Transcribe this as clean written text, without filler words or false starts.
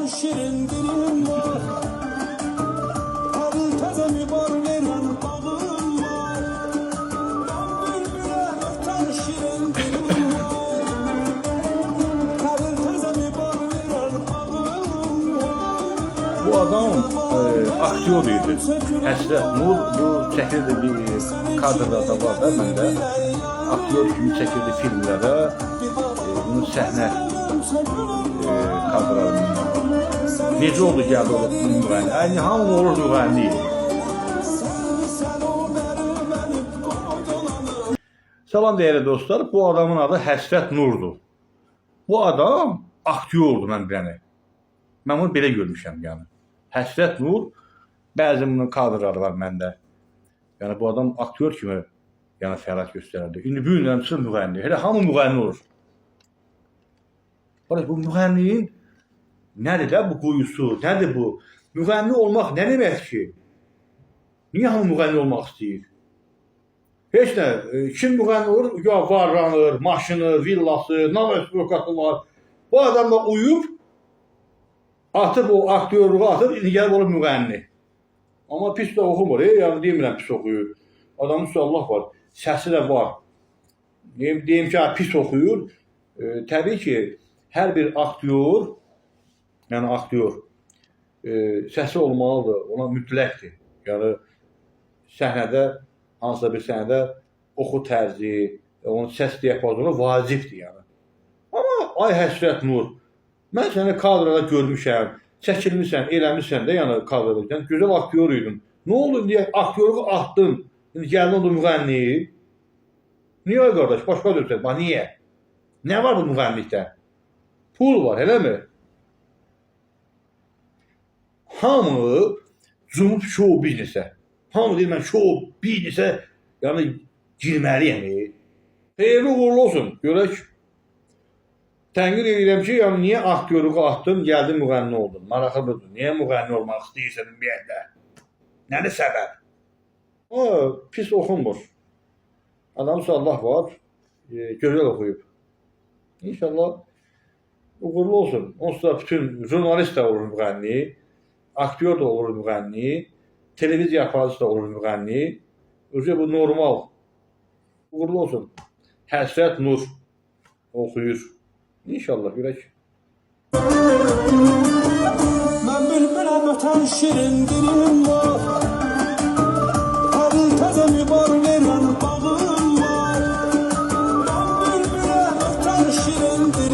şirin dilim var. Her tezemi var veren bağım var. Ben bülbüle öten şirin dilim var. Her tezemi var veren bağım var. Bu adam aktyor idi. Həsrət Nur bu çəkirdi bir kadrlarda var da məndə. Aktyor kimi çəkirdi filmlərə. Bunun səhnə kadrlarından var. Necə oldu gəldi o müğənni? Aynı hamı olur müğənni. Salam değerli dostlar. Bu adamın adı Həsrət Nurdur. Bu adam aktyordur mən biləni. Mən bunu belə görmüşəm yəni. Həsrət Nur, bəzi bunun kadrları var məndə. Yəni bu adam aktyor kimi yəni fəaliyyət göstərirdi. İndi bu gündən çıxır müğənni. Elə hamı müğənni olur. Bu müğənniyin nədir də bu quyusu, nədir bu? Müğənni olmaq nə deməkdir ki? Niyə hamı müğənni olmaq istəyir? Heç nə, kim müğənni olur? Ya varlanır, maşını, villası, namusluqatı var. Bu adam da uyub, atıb o aktyorluğu atıb, indi gəlib olur müğənni. Amma pis də oxumur, yəni demirəm pis oxuyur. Adamın üstü Allah var, səsi də var. Deyim ki, pis oxuyur. Təbii ki, hər bir aktyor, yəni aktyor, səsi olmalıdır, ona mütləqdir. Yəni, səhnədə, hansısa bir səhnədə oxu tərzi, onun səs diapazonu vacibdir yəni. Amma ay Həsrət Nur, mən səni kadrada görmüşəm, çəkilmişsən, eləmişsən də yəni kadrada, yəni gözəl aktyor idin. Nə oldu deyə aktyorluğu atdın, indi gəldin oldu müğənni. Niyə ay qardaş, başqa dörsək, bax niyə? Nə var bu müğənnilikdə? Pul var, elə mi? Hamı cumub show biznesə. Hamı deyir, mən show biznesə yəni girməliyəm. Xeyirli uğurlu olsun, görək. Tənqid edirəm ki, yəni niyə aktyorluğu atdın, gəldin müğənni oldun? Maraqlıdır, niyə müğənni olmaq istəyirsən ümumiyyətlə? Nədir səbəb? Pis oxunmur. Adamın Allah var, gözəl oxuyub. İnşallah uğurlu olsun. Onsuz da bütün jurnalist də olur müğənni, aktyor da olur müğənni, televiziya aparıcısı da olur müğənni. Özü bu normal. Uğurlu olsun. Həsrət Nur oxuyur. İnşallah görək. Mən bülbüləm ötən şirin dilim var.